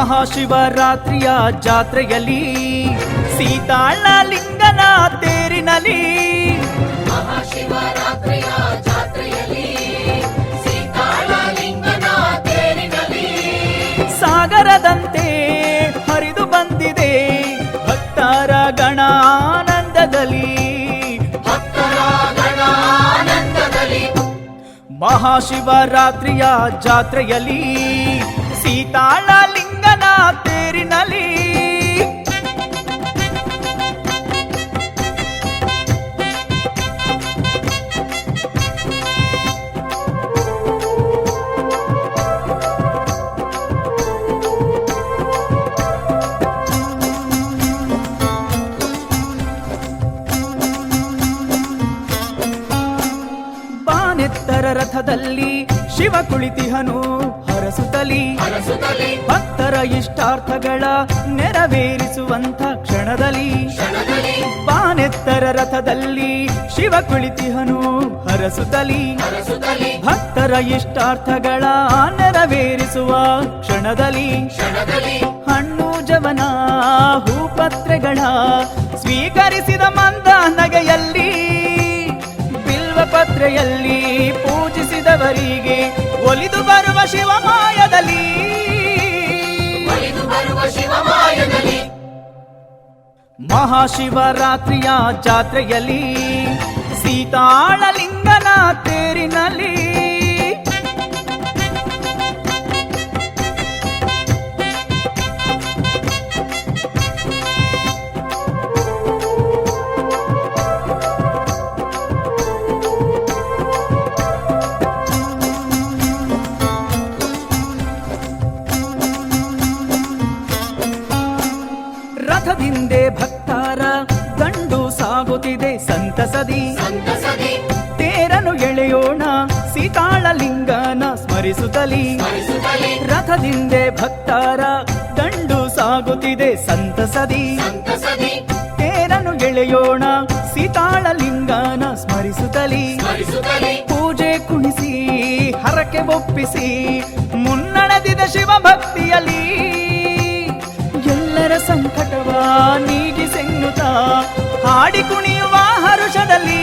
ಮಹಾಶಿವರಾತ್ರಿಯ ಜಾತ್ರೆಯಲ್ಲಿ ಸೀತಾಳ ಲಿಂಗನ ತೇರಿನಲ್ಲಿ ಮಹಾಶಿವರಾತ್ರಿಯ ಜಾತ್ರೆಯಲ್ಲಿ ಸೀತಾಳ ಲಿಂಗನ ತೇರಿನಲ್ಲಿ ಸಾಗರದಂತೆ ಹರಿದು ಬಂದಿದೆ ಭಕ್ತರ ಗಣ ಆನಂದದಲ್ಲಿ ಭಕ್ತರ ಗಣ ಆನಂದದಲ್ಲಿ ಮಹಾಶಿವರಾತ್ರಿಯ ಜಾತ್ರೆಯಲ್ಲಿ ಸೀತಾಳ ಲಿಂಗನ ತೇರಿನಲ್ಲಿ ಬಾನೆತ್ತರ ರಥದಲ್ಲಿ ಶಿವ ಕುಳಿತಿಹನು ಹರಸುತ್ತಲಿ ಹರಸುತ್ತಲಿ ಭಕ್ತರ ಇಷ್ಟಾರ್ಥಗಳ ನೆರವೇರಿಸುವಂತ ಕ್ಷಣದಲ್ಲಿ ಕ್ಷಣದಲ್ಲಿ ಬಾನೆತ್ತರ ರಥದಲ್ಲಿ ಶಿವ ಕುಳಿತಿಹನು ಹರಸುತ್ತಲಿ ಹರಸುತ್ತಲಿ ಭಕ್ತರ ಇಷ್ಟಾರ್ಥಗಳ ನೆರವೇರಿಸುವ ಕ್ಷಣದಲ್ಲಿ ಕ್ಷಣದಲ್ಲಿ ಹಣ್ಣು ಜವನ ಹೂಪತ್ರೆಗಳ ಸ್ವೀಕರಿಸಿದ ಮಂದ ನಗೆಯಲ್ಲಿ ಬಿಲ್ವಪತ್ರೆಯಲ್ಲಿ ಪೂಜಿಸಿದವರಿಗೆ ಒಲಿದು ಬರುವ ಶಿವಮಾಯದಲ್ಲಿ ಒಲಿದು ಬರುವ ಶಿವಮಾಯದಲ್ಲಿ ಮಹಾಶಿವರಾತ್ರಿಯ ಜಾತ್ರೆಯಲ್ಲಿ ಸೀತಾಳ ಲಿಂಗನ ತೇರಿನಲ್ಲಿ ರಥದಿಂದೆ ಭಕ್ತರ ದಂಡು ಸಾಗುತ್ತಿದೆ ಸಂತಸದಿ ಸಂತಸದಿ ತೇರನು ಎಳೆಯೋಣ ಸೀತಾಳ ಲಿಂಗನ ಸ್ಮರಿಸುತ್ತಲಿ ಸ್ಮರಿಸುತ್ತಲಿ ರಥದಿಂದೆ ಭಕ್ತರ ದಂಡು ಸಾಗುತ್ತಿದೆ ಸಂತಸದಿ ಸಂತಸದಿ ತೇರನು ಎಳೆಯೋಣ ಸೀತಾಳ ಲಿಂಗನ ಸ್ಮರಿಸುತ್ತಲಿ ಸ್ಮರಿಸುತ್ತಲಿ ಪೂಜೆ ಕುಣಿಸಿ ಹರಕೆ ಒಪ್ಪಿಸಿ ಮುನ್ನಡೆದಿದ ಶಿವ ಭಕ್ತಿಯಲ್ಲಿ ಎಲ್ಲರ ಸಂಕಟವ ನೀಗಿಸೆನ್ನುತ್ತಾ ಹಾಡಿ ಕುಣಿಯುವ ಹರುಷದಲ್ಲಿ